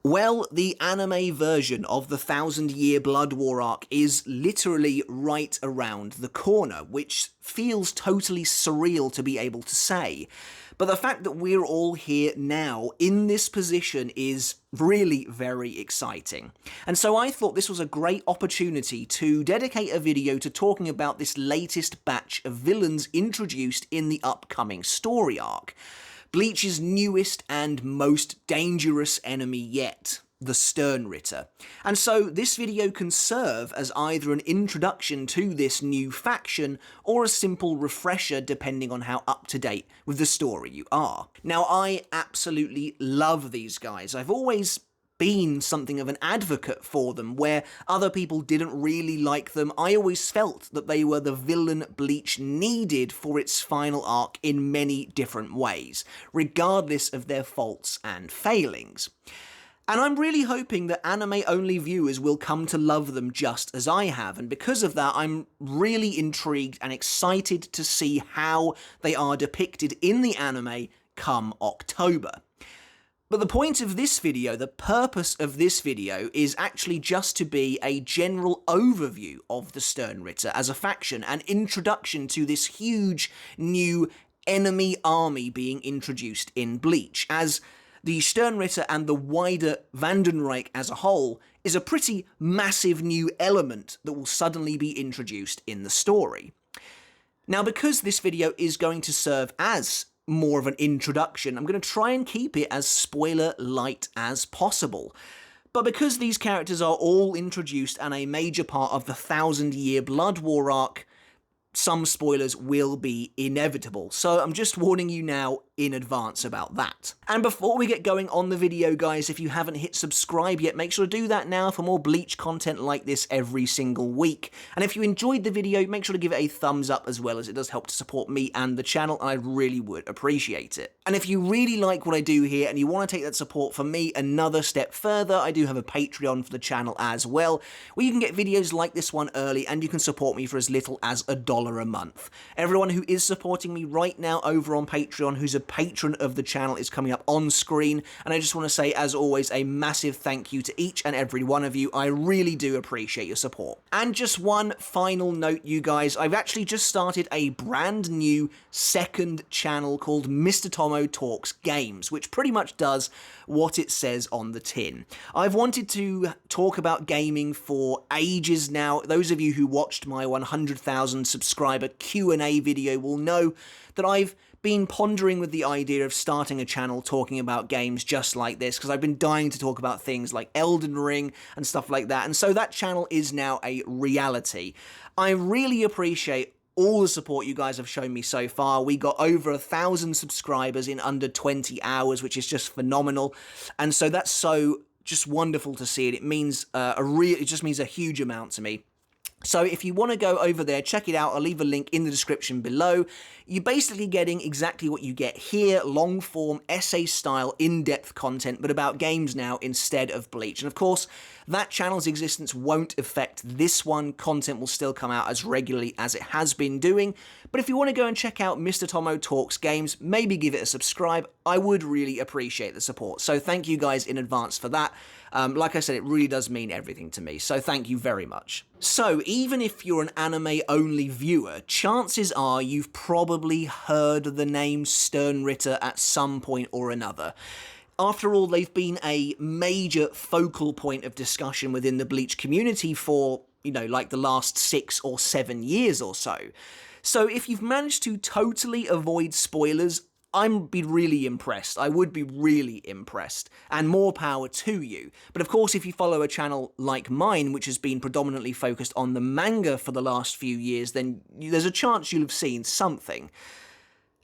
Well, the anime version of the Thousand Year Blood War arc is literally right around the corner, which feels totally surreal to be able to say. But the fact that we're all here now in this position is really very exciting. And so I thought this was a great opportunity to dedicate a video to talking about this latest batch of villains introduced in the upcoming story arc. Bleach's newest and most dangerous enemy yet, the Sternritter. And so this video can serve as either an introduction to this new faction or a simple refresher depending on how up to date with the story you are. Now, I absolutely love these guys. I've always been something of an advocate for them, where other people didn't really like them. I always felt that they were the villain Bleach needed for its final arc in many different ways, regardless of their faults and failings. And I'm really hoping that anime-only viewers will come to love them just as I have, and because of that, I'm really intrigued and excited to see how they are depicted in the anime come October. But the point of this video, the purpose of this video, is actually just to be a general overview of the Sternritter as a faction, an introduction to this huge new enemy army being introduced in Bleach, as the Sternritter and the wider Vandenreich as a whole is a pretty massive new element that will suddenly be introduced in the story. Now, because this video is going to serve as more of an introduction, I'm going to try and keep it as spoiler light as possible. But because these characters are all introduced and a major part of the Thousand Year Blood War arc, some spoilers will be inevitable, so I'm just warning you now in advance about that. And before we get going on the video, guys, if you haven't hit subscribe yet, make sure to do that now for more Bleach content like this every single week. And if you enjoyed the video, make sure to give it a thumbs up as well, as it does help to support me and the channel, and I really would appreciate it. And if you really like what I do here and you want to take that support from me another step further, I do have a Patreon for the channel as well, where you can get videos like this one early and you can support me for as little as $1 a month. Everyone who is supporting me right now over on Patreon, who's a patron of the channel, is coming up on screen, and I just want to say, as always, a massive thank you to each and every one of you. I really do appreciate your support. And just one final note, you guys, I've actually just started a brand new second channel called Mr. Tomo Talks Games, which pretty much does what it says on the tin. I've wanted to talk about gaming for ages now. Those of you who watched my 100,000 subscriber Q&A video will know that I've been pondering with the idea of starting a channel talking about games just like this, because I've been dying to talk about things like Elden Ring and stuff like that, and so that channel is now a reality. I really appreciate all the support you guys have shown me so far. We got over 1,000 subscribers in under 20 hours, which is just phenomenal, and so that's so just wonderful to see it. It means it just means a huge amount to me. So if you want to go over there, check it out. I'll leave a link in the description below. You're basically getting exactly what you get here, long-form, essay-style, in-depth content, but about games now instead of Bleach. And of course, that channel's existence won't affect this one. Content will still come out as regularly as it has been doing. But if you want to go and check out Mr. Tomo Talks Games, maybe give it a subscribe. I would really appreciate the support. So thank you guys in advance for that. Like I said, it really does mean everything to me, so thank you very much. So, even if you're an anime-only viewer, chances are you've probably heard the name Sternritter at some point or another. After all, they've been a major focal point of discussion within the Bleach community for, you know, like the last 6 or 7 years or so. So, if you've managed to totally avoid spoilers, I'd be really impressed. I would be really impressed, and more power to you. But of course, if you follow a channel like mine, which has been predominantly focused on the manga for the last few years, then there's a chance you'll have seen something.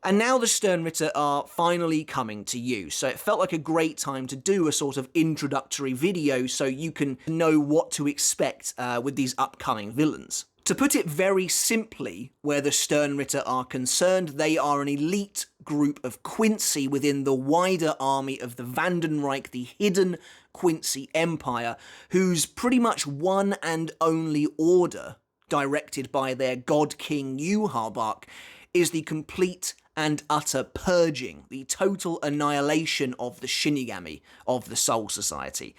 And now the Sternritter are finally coming to you, so it felt like a great time to do a sort of introductory video so you can know what to expect with these upcoming villains. To put it very simply, where the Sternritter are concerned, they are an elite group of Quincy within the wider army of the Vandenreich, the hidden Quincy Empire, whose pretty much one and only order, directed by their god king Yhwach, is the complete and utter purging, the total annihilation of the Shinigami of the Soul Society.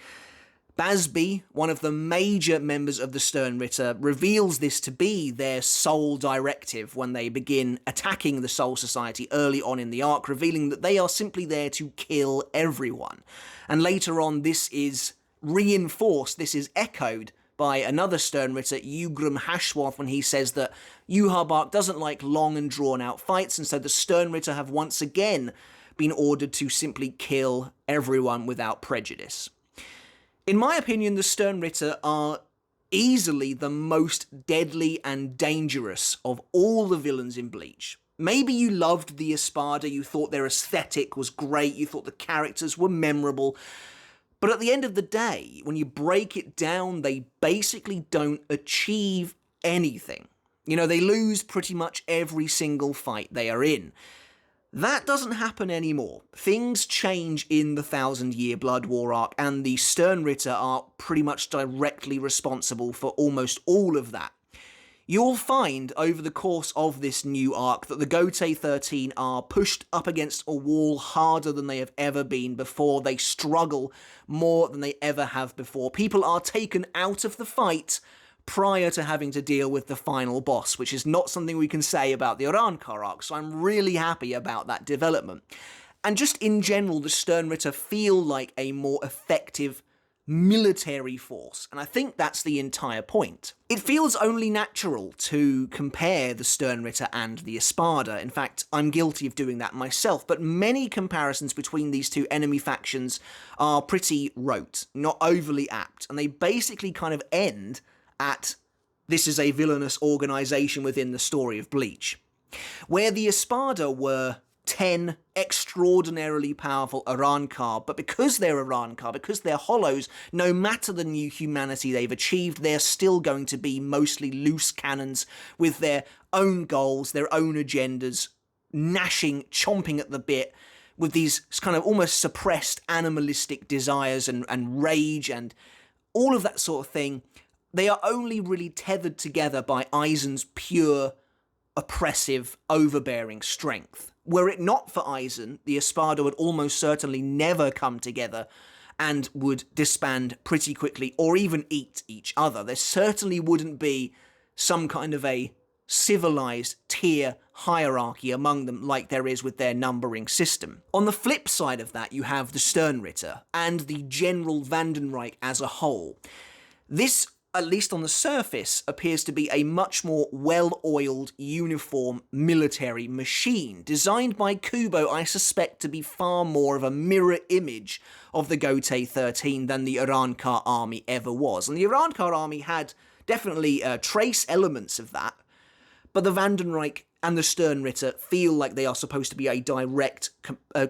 Basby, one of the major members of the Sternritter, reveals this to be their sole directive when they begin attacking the Soul Society early on in the arc, revealing that they are simply there to kill everyone. And later on, this is reinforced, this is echoed by another Sternritter, Yhwach, when he says that Yhwach doesn't like long and drawn-out fights, and so the Sternritter have once again been ordered to simply kill everyone without prejudice. In my opinion, the Sternritter are easily the most deadly and dangerous of all the villains in Bleach. Maybe you loved the Espada, you thought their aesthetic was great, you thought the characters were memorable, but at the end of the day, when you break it down, they basically don't achieve anything. You know, they lose pretty much every single fight they are in. That doesn't happen anymore. Things change in the 1000-Year Blood War arc, and the Sternritter are pretty much directly responsible for almost all of that. You'll find over the course of this new arc that the Gotei 13 are pushed up against a wall harder than they have ever been before. They struggle more than they ever have before. People are taken out of the fight prior to having to deal with the final boss, which is not something we can say about the Arrancar arc, so I'm really happy about that development. And just in general, the Sternritter feel like a more effective military force, and I think that's the entire point. It feels only natural to compare the Sternritter and the Espada. In fact, I'm guilty of doing that myself, but many comparisons between these two enemy factions are pretty rote, not overly apt, and they basically kind of end at this is a villainous organisation within the story of Bleach. Where the Espada were 10 extraordinarily powerful Arrancar, but because they're Arrancar, because they're hollows, no matter the new humanity they've achieved, they're still going to be mostly loose cannons with their own goals, their own agendas, gnashing, chomping at the bit, with these kind of almost suppressed animalistic desires and rage and all of that sort of thing. They are only really tethered together by Aizen's pure, oppressive, overbearing strength. Were it not for Aizen, the Espada would almost certainly never come together and would disband pretty quickly or even eat each other. There certainly wouldn't be some kind of a civilized tier hierarchy among them like there is with their numbering system. On the flip side of that, you have the Sternritter and the General Vandenreich as a whole. This, at least on the surface, appears to be a much more well-oiled, uniform military machine, designed by Kubo, I suspect, to be far more of a mirror image of the Gotei 13 than the Arrancar army ever was. And the Arrancar army had definitely trace elements of that, but the Vandenreich and the Sternritter feel like they are supposed to be a direct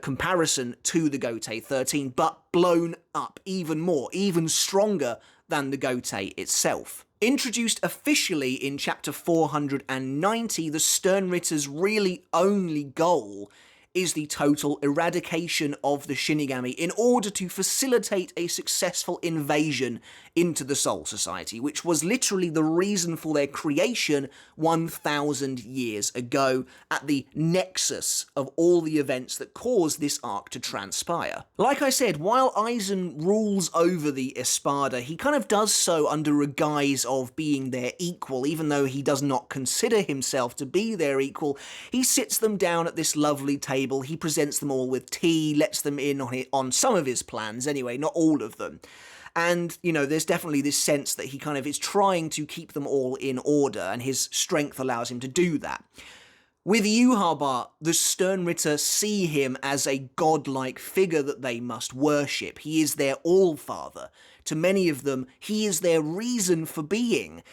comparison to the Gotei 13, but blown up even more, even stronger than the Gotei itself. Introduced officially in chapter 490, the Sternritter's really only goal is the total eradication of the Shinigami in order to facilitate a successful invasion into the Soul Society, which was literally the reason for their creation 1,000 years ago at the nexus of all the events that caused this arc to transpire. Like I said, while Aizen rules over the Espada, he kind of does so under a guise of being their equal, even though he does not consider himself to be their equal. He sits them down at this lovely table, he presents them all with tea, lets them in on some of his plans anyway, not all of them. And, you know, there's definitely this sense that he kind of is trying to keep them all in order, and his strength allows him to do that. With Yhwach, the Sternritter see him as a godlike figure that they must worship. He is their all-father. To many of them, he is their reason for being.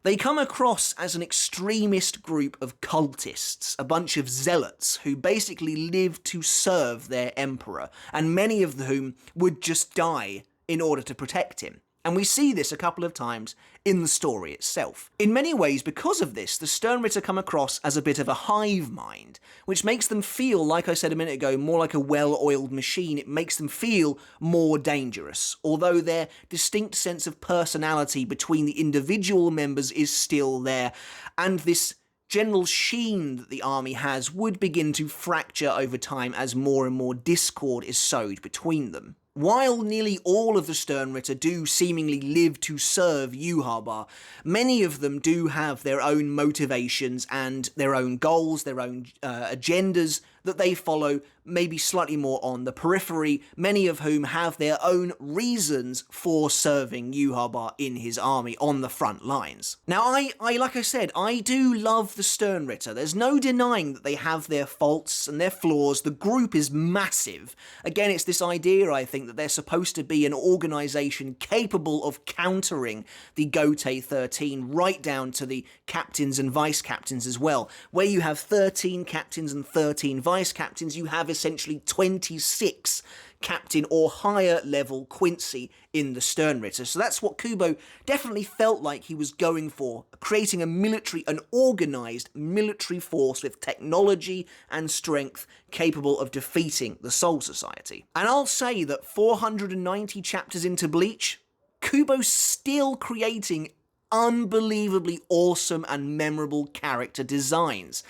They come across as an extremist group of cultists, a bunch of zealots who basically live to serve their emperor, and many of whom would just die in order to protect him. And we see this a couple of times in the story itself. In many ways, because of this, the Sternritter come across as a bit of a hive mind, which makes them feel, like I said a minute ago, more like a well-oiled machine. It makes them feel more dangerous, although their distinct sense of personality between the individual members is still there, and this general sheen that the army has would begin to fracture over time as more and more discord is sowed between them. While nearly all of the Sternritter do seemingly live to serve Yhwach, many of them do have their own motivations and their own goals, their own agendas that they follow, maybe slightly more on the periphery, many of whom have their own reasons for serving Yhwach in his army on the front lines. Now, I like I said, I do love the Sternritter. There's no denying that they have their faults and their flaws. The group is massive. Again, it's this idea, I think, that they're supposed to be an organisation capable of countering the Gotei 13 right down to the captains and vice-captains as well. Where you have 13 captains and 13 vice-captains, you have essentially 26 captain or higher level Quincy in the Sternritter. So that's what Kubo definitely felt like he was going for, creating an organised military force with technology and strength capable of defeating the Soul Society. And I'll say that 490 chapters into Bleach, Kubo's still creating unbelievably awesome and memorable character designs.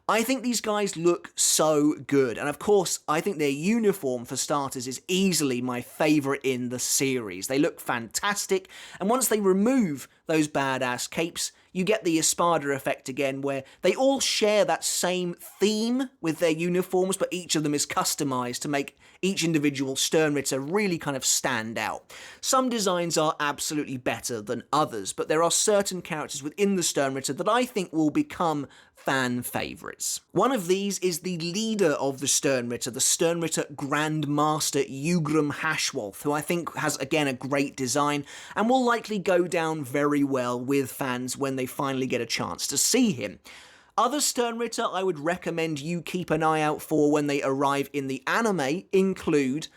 I think these guys look so good, and of course, I think their uniform, for starters, is easily my favourite in the series. They look fantastic, and once they remove those badass capes, you get the Espada effect again, where they all share that same theme with their uniforms, but each of them is customised to make each individual Sternritter really kind of stand out. Some designs are absolutely better than others, but there are certain characters within the Sternritter that I think will become fan favourites. One of these is the leader of the Sternritter Grand Master Ugram Hashwolf, who I think has, again, a great design, and will likely go down very well with fans when they finally get a chance to see him. Other Sternritter I would recommend you keep an eye out for when they arrive in the anime include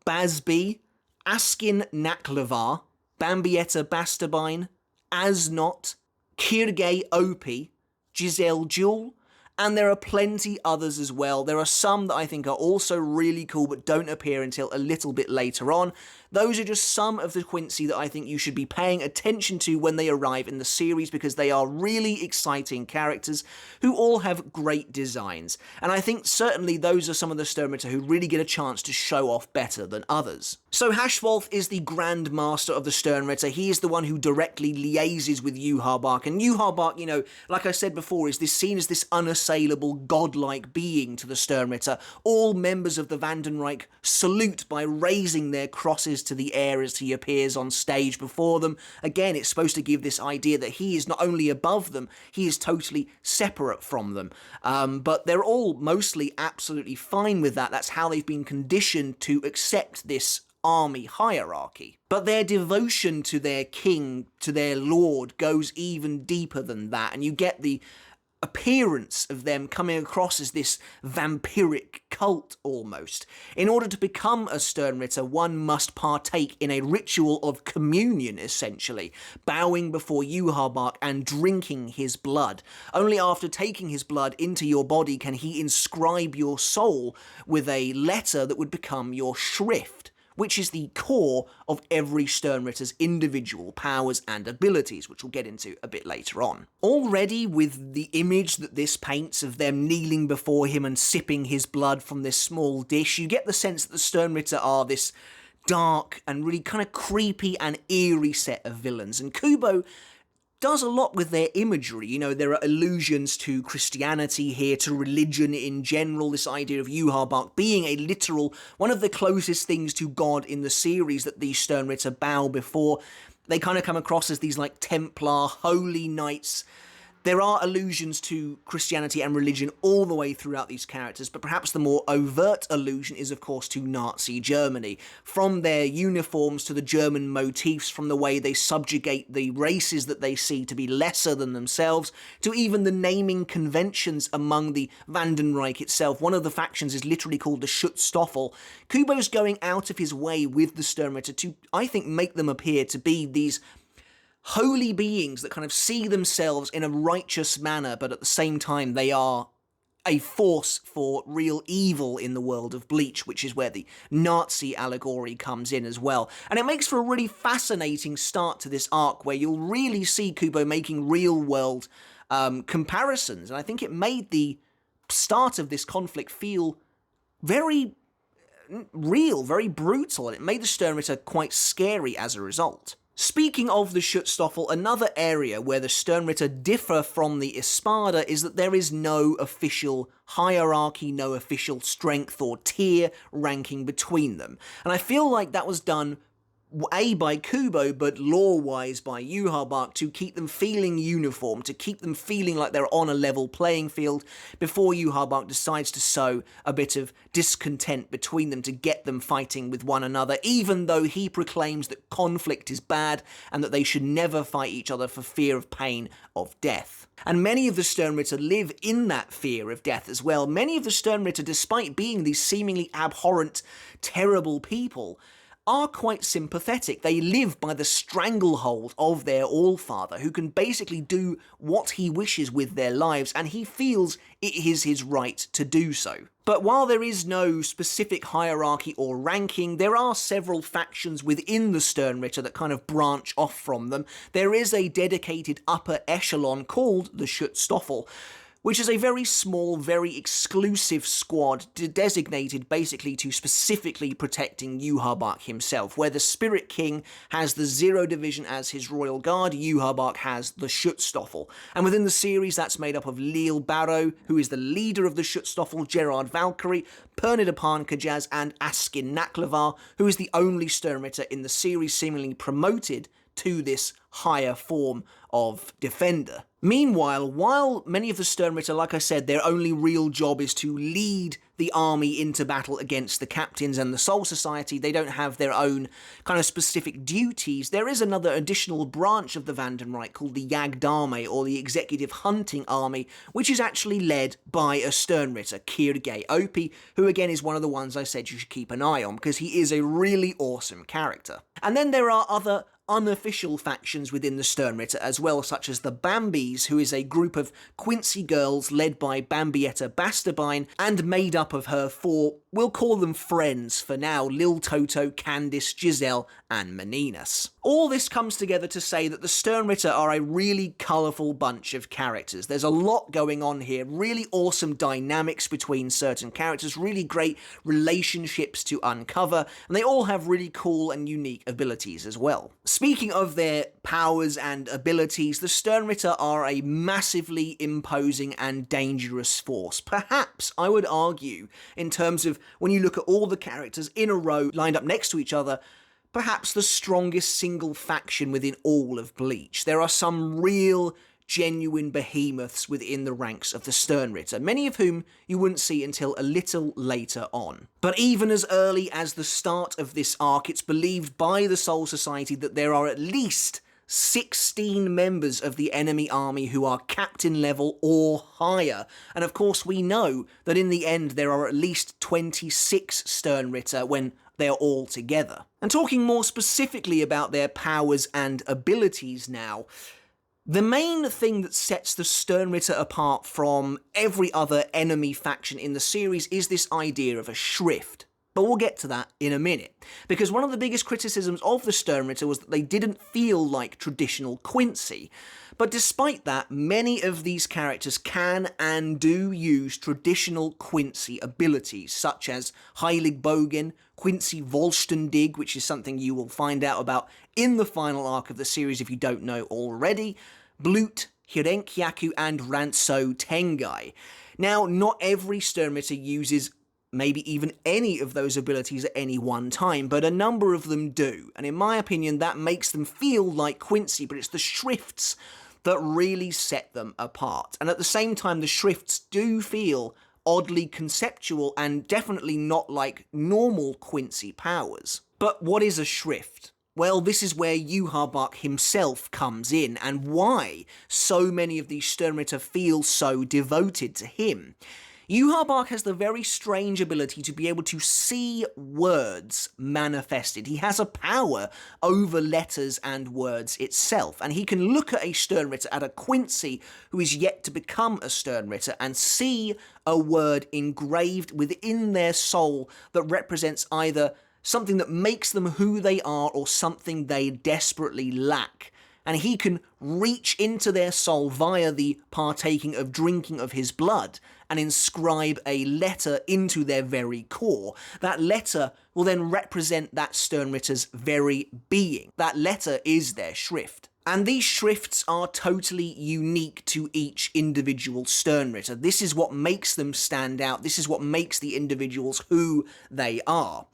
Basby, Askin Naklavar, Bambietta Bastabine, Asnot, Kirge Opie, Giselle Jewel, and there are plenty others as well. There are some that I think are also really cool but don't appear until a little bit later on. Those are just some of the Quincy that I think you should be paying attention to when they arrive in the series, because they are really exciting characters who all have great designs. And I think certainly those are some of the Sternritter who really get a chance to show off better than others. So Hashwolf is the Grand Master of the Sternritter. He is the one who directly liaises with Yhwach, and Yhwach, you know, like I said before, is seen as this unassailable, godlike being to the Sternritter. All members of the Vandenreich salute by raising their crosses to the air as he appears on stage before them. Again, it's supposed to give this idea that he is not only above them, he is totally separate from them. But they're all mostly absolutely fine with that. That's how they've been conditioned to accept this army hierarchy. But their devotion to their king, to their lord, goes even deeper than that, and you get the appearance of them coming across as this vampiric cult almost. In order to become a Sternritter, one must partake in a ritual of communion, essentially, bowing before Yhwach and drinking his blood. Only after taking his blood into your body can he inscribe your soul with a letter that would become your shrift, which is the core of every Sternritter's individual powers and abilities, which we'll get into a bit later on. Already, with the image that this paints of them kneeling before him and sipping his blood from this small dish, you get the sense that the Sternritter are this dark and really kind of creepy and eerie set of villains, and Kubo does a lot with their imagery. You know, there are allusions to Christianity here, to religion in general, this idea of Yhwach being a literal, one of the closest things to God in the series that these Sternritter bow before. They kind of come across as these like Templar, holy knights. There are allusions to Christianity and religion all the way throughout these characters, but perhaps the more overt allusion is, of course, to Nazi Germany. From their uniforms to the German motifs, from the way they subjugate the races that they see to be lesser than themselves, to even the naming conventions among the Vandenreich itself. One of the factions is literally called the Schutzstaffel. Kubo's going out of his way with the Sternritter to, I think, make them appear to be these holy beings that kind of see themselves in a righteous manner, but at the same time they are a force for real evil in the world of Bleach, which is where the Nazi allegory comes in as well. And it makes for a really fascinating start to this arc, where you'll really see Kubo making real-world comparisons, and I think it made the start of this conflict feel very real, very brutal, and it made the Sternritter quite scary as a result. Speaking of the Schutzstaffel, another area where the Sternritter differ from the Espada is that there is no official hierarchy, no official strength or tier ranking between them. And I feel like that was done A, by Kubo, but lore-wise by Yhwach, to keep them feeling uniform, to keep them feeling like they're on a level playing field before Yhwach decides to sow a bit of discontent between them to get them fighting with one another, even though he proclaims that conflict is bad and that they should never fight each other for fear of pain of death. And many of the Sternritter live in that fear of death as well. Many of the Sternritter, despite being these seemingly abhorrent, terrible people, are quite sympathetic. They live by the stranglehold of their Allfather, who can basically do what he wishes with their lives, and he feels it is his right to do so. But while there is no specific hierarchy or ranking, there are several factions within the Sternritter that kind of branch off from them. There is a dedicated upper echelon called the Schutzstaffel, which is a very small, very exclusive squad designated basically to specifically protecting Yhwach himself, where the Spirit King has the Zero Division as his royal guard, Yhwach has the Schutzstaffel. And within the series, that's made up of Lil Barrow, who is the leader of the Schutzstaffel, Gerard Valkyrie, Pernidapan Kajaz, and Askin Naklavar, who is the only Sternritter in the series seemingly promoted to this higher form of defender. Meanwhile, while many of the Sternritter, like I said, their only real job is to lead the army into battle against the captains and the Soul Society, they don't have their own kind of specific duties. There is another additional branch of the Vandenreich called the Yagdame, or the Executive Hunting Army, which is actually led by a Sternritter, Kirgay Opie, who again is one of the ones I said you should keep an eye on, because he is a really awesome character. And then there are other unofficial factions within the Sternritter as well, such as the Bambis, who is a group of Quincy girls led by Bambietta Bastabine and made up of her four, we'll call them friends for now, Lil Toto, Candice, Giselle, and Meninas. All this comes together to say that the Sternritter are a really colourful bunch of characters. There's a lot going on here, really awesome dynamics between certain characters, really great relationships to uncover, and they all have really cool and unique abilities as well. Speaking of their powers and abilities, the Sternritter are a massively imposing and dangerous force. Perhaps, I would argue, in terms of when you look at all the characters in a row lined up next to each other, perhaps the strongest single faction within all of Bleach. There are some real, genuine behemoths within the ranks of the Sternritter, many of whom you wouldn't see until a little later on. But even as early as the start of this arc, it's believed by the Soul Society that there are at least 16 members of the enemy army who are captain level or higher. And of course we know that in the end there are at least 26 Sternritter when they're all together. And talking more specifically about their powers and abilities now, the main thing that sets the Sternritter apart from every other enemy faction in the series is this idea of a shrift. But we'll get to that in a minute, because one of the biggest criticisms of the Sternritter was that they didn't feel like traditional Quincy. But despite that, many of these characters can and do use traditional Quincy abilities, such as Heilig Bogen, Quincy Volstendig, which is something you will find out about in the final arc of the series if you don't know already, Blut, Hirenkyaku, and Ranso Tengai. Now, not every Sternritter uses maybe even any of those abilities at any one time, but a number of them do, and in my opinion that makes them feel like Quincy, but it's the shrifts that really set them apart. And at the same time, the shrifts do feel oddly conceptual and definitely not like normal Quincy powers. But what is a shrift? Well, this is where Yhwach himself comes in, and why so many of these Sternritter feel so devoted to him. Yhwach has the very strange ability to be able to see words manifested. He has a power over letters and words itself, and he can look at a Sternritter, at a Quincy who is yet to become a Sternritter, and see a word engraved within their soul that represents either something that makes them who they are or something they desperately lack. and he can reach into their soul via the partaking of drinking of his blood and inscribe a letter into their very core. That letter will then represent that Sternritter's very being. That letter is their shrift. And these shrifts are totally unique to each individual Sternritter. This is what makes them stand out. This is what makes the individuals who they are.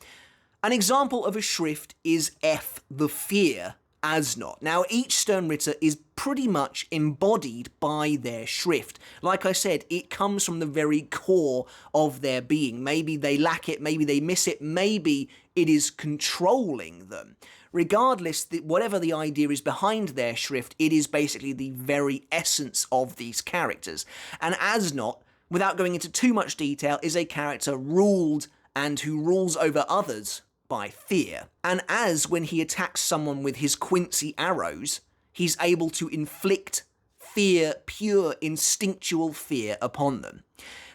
An example of a shrift is F, the Fear, Asnot. Now, each Sternritter is pretty much embodied by their shrift. Like I said, it comes from the very core of their being. Maybe they lack it, maybe they miss it, maybe it is controlling them. Regardless, whatever the idea is behind their shrift, it is basically the very essence of these characters. And Asnot, without going into too much detail, is a character ruled and who rules over others by fear. And as when he attacks someone with his Quincy arrows, he's able to inflict fear, pure instinctual fear upon them.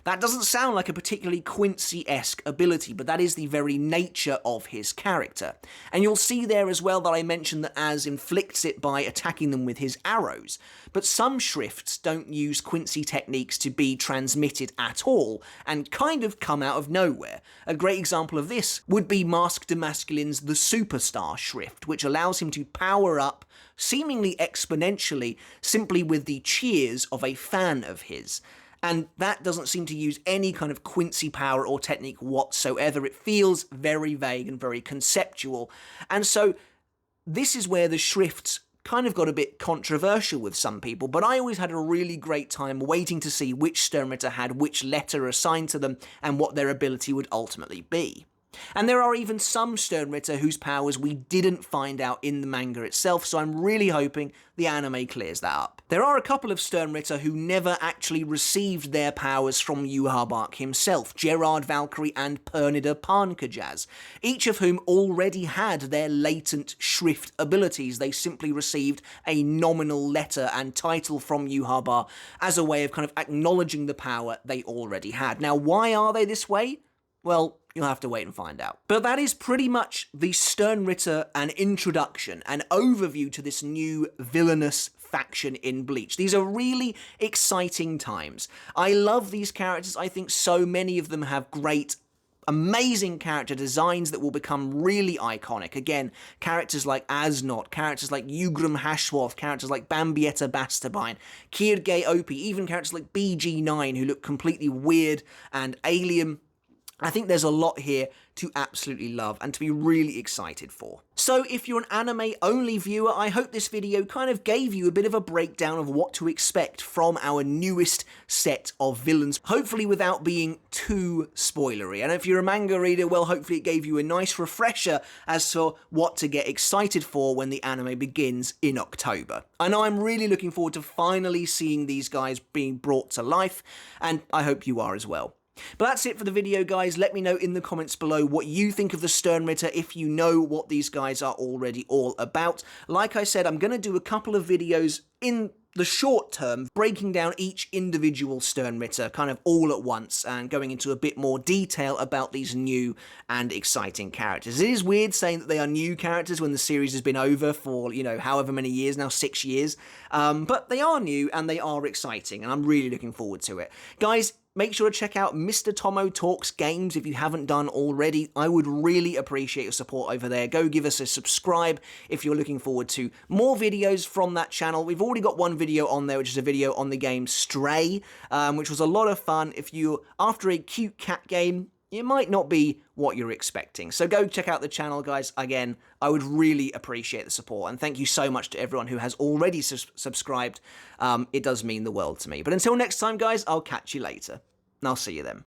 That doesn't sound like a particularly Quincy-esque ability, but that is the very nature of his character. And you'll see there as well that I mentioned that Az inflicts it by attacking them with his arrows. But some shrifts don't use Quincy techniques to be transmitted at all, and kind of come out of nowhere. A great example of this would be Mask de Masculine's The Superstar shrift, which allows him to power up seemingly exponentially simply with the cheers of a fan of his. And that doesn't seem to use any kind of Quincy power or technique whatsoever. It feels very vague and very conceptual. And so this is where the shrifts kind of got a bit controversial with some people, but I always had a really great time waiting to see which Sternritter had which letter assigned to them and what their ability would ultimately be. And there are even some Sternritter whose powers we didn't find out in the manga itself, so I'm really hoping the anime clears that up. There are a couple of Sternritter who never actually received their powers from Yhwach himself, Gerard Valkyrie and Pernida Pankajaz, each of whom already had their latent shrift abilities. They simply received a nominal letter and title from Yhwach as a way of kind of acknowledging the power they already had. Now, why are they this way? Well, you'll have to wait and find out. But that is pretty much the Sternritter, an introduction, an overview to this new villainous faction in Bleach. These are really exciting times. I love these characters. I think so many of them have great, amazing character designs that will become really iconic. Again, characters like Asnot, characters like Yugrum Hashworth, characters like Bambietta Bastabine, Kirge Opie, even characters like BG9 who look completely weird and alien. I think there's a lot here to absolutely love and to be really excited for. So if you're an anime-only viewer, I hope this video kind of gave you a bit of a breakdown of what to expect from our newest set of villains, hopefully without being too spoilery. And if you're a manga reader, well, hopefully it gave you a nice refresher as to what to get excited for when the anime begins in October. I know I'm really looking forward to finally seeing these guys being brought to life, and I hope you are as well. But that's it for the video, guys. Let me know in the comments below what you think of the Sternritter, if you know what these guys are already all about. Like I said, I'm going to do a couple of videos in the short term, breaking down each individual Sternritter kind of all at once and going into a bit more detail about these new and exciting characters. It is weird saying that they are new characters when the series has been over for, you know, however many years now, 6 years. But they are new and they are exciting, and I'm really looking forward to it. Guys, make sure to check out Mr. Tomo Talks Games if you haven't done already. I would really appreciate your support over there. Go give us a subscribe if you're looking forward to more videos from that channel. We've already got one video on there, which is a video on the game Stray, which was a lot of fun. If you're after a cute cat game, it might not be what you're expecting. So go check out the channel, guys. Again, I would really appreciate the support, and thank you so much to everyone who has already subscribed. It does mean the world to me. But until next time, guys, I'll catch you later, and I'll see you then.